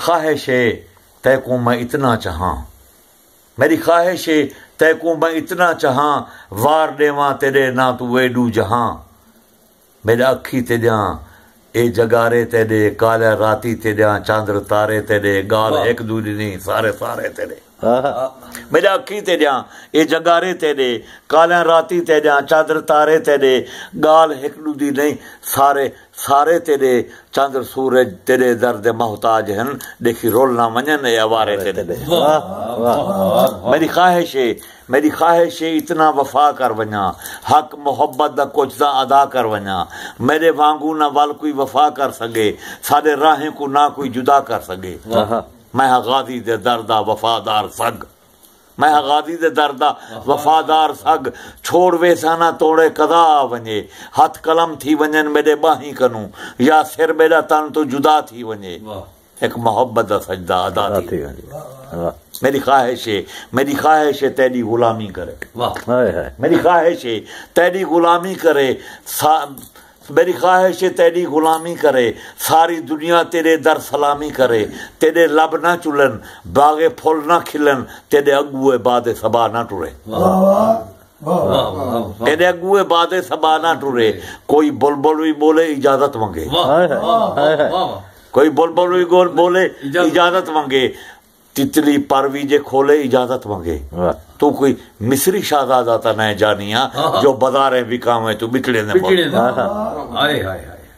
ख्वाहिश है तैको मैं इतना चाहां, मेरी ख्वाहिश है तैको मैं इतना चाहां, वार देवां तेरे ना तू वेडू जहां। मेरा अखी ते ॾियां ए जगारे ते ॾे, काला राती ते ॾियां चांद्र तारे ते ॾे, गाल एक दूरी नहीं सारे सारे ते ॾे। मेरा अखी ते ॾियां ए जगारे ते ॾे, काला राती ते ॾियां चांद्र तारे ते ॾे, गाल हिक ॾूदी नहीं सारे सारे ते ॾे, चंद्र सूरज तेरे दर्द मोहताज हन, देखी रोल ना वञन ए अवारे ते ॾे। मेरी ख्वाहिश है इतना वफा कर वञा, हक मोहब्बत दा कुछ दा अदा कर वञा, मेरे वांगू ना वल कोई वफा कर सके, साडे राहें को ना कोई जुदा कर सके। मैं गाजी दे दर्दा वफादार सग, मैं गाजी दे दर्दा वफादार सग, छोड़ वेसाना तोड़े कदा वञे, हथ कलम थी वञन मेरे बाही कनू, या सिर मेरा तन तो जुदा थी वञे, एक मोहब्बत दा सजदा अदा थी वञे। मेरी ख्वाहिश है तेरी गुलामी करे, मेरी ख्वाहिश है तेरी गुलामी करे, मेरी ख्वाहिश है तेरी गुलामी करे, सारी दुनिया तेरे दर सलामी करे, तेरे लब ना चुलन बागे फुल ना खिलन, तेरे अगुए बादे सबा ना टुरे, तेरे अगुए बादे सबा ना टुरे। कोई बुलबुल भी बोले इजाजत मांगे, कोई बुलबुल भी बोले इजाजत मांगे, तितली परवी जे खोले इजाजत मांगे। तू कोई मिस्री शहजादा ता नहीं जानिया जो बाजारे बिकावे तू बिटले ने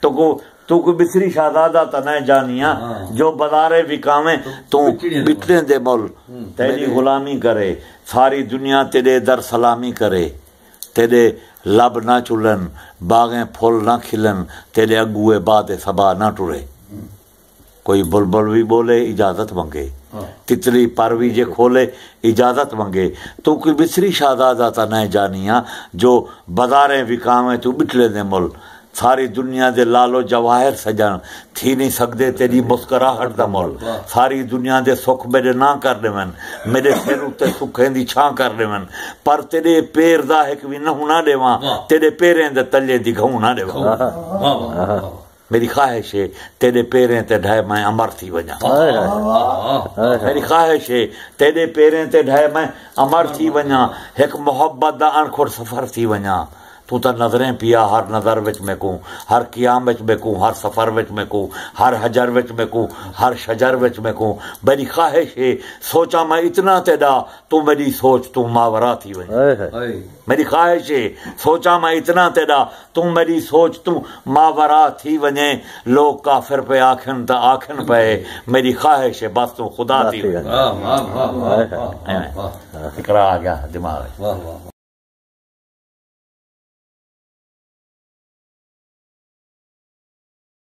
तू कोई मिस्री शहजादा ता नहीं जानिया जो बाजारे बिकावे तू बिटले दे मोल। तेरी गुलामी करे, सारी दुनिया तेरे दर सलामी करे, तेरे लब ना चुलन बागे फुल ना खिलन, तेरे अगुए बादे सबा ना टुरे। कोई बुलबुल भी बोले इजाजत मांगे, तितली परवी जे खोले इजाजत मांगे, तू कोई मिस्री शहजादा ता नहीं जानिया जो बाजारे विकावे तू बिटले दे मुल। सारी दुनिया दे लालो जवाहिर सजन थी नहीं सकदे तेरी मुस्कुराहट दा मुल। सारी दुनिया दे सुख मेरे ना कर देवन, मेरे सिर उत्ते सुखें दी छां कर देवन, पर तेरे पैर दा हिक भी नहू ना देवां, तेरे पैरें दे तले दी घऊं ना देवां। मेरी ख्वाहिश है तेरे पैरें ते ढाए मैं अमर थी वञा, मेरी ख्वाहिश है तेरे पैरें ते ढाए मैं अमर थी वञा, एक मोहब्बत दा अणखुर सफर थी वञा। तू तो नजरें पिया हर नजर विच में को, हर कियाम विच में को, हर सफर विच में को, हर हजर विच में को, हर शजर विच में को। मेरी ख्वाहिश है सोचा मैं इतना तेरा, तू मेरी सोच तू मावरा थी वञे। मेरी ख्वाहिश है सोचा मैं इतना तेरा, तू मेरी सोच तू मावरा थी वञे। लोग काफिर पे आखन ता आखन पे, मेरी ख्वाहिश है बस तू खुदा थी वञे। इकरार आ गया दिमाग।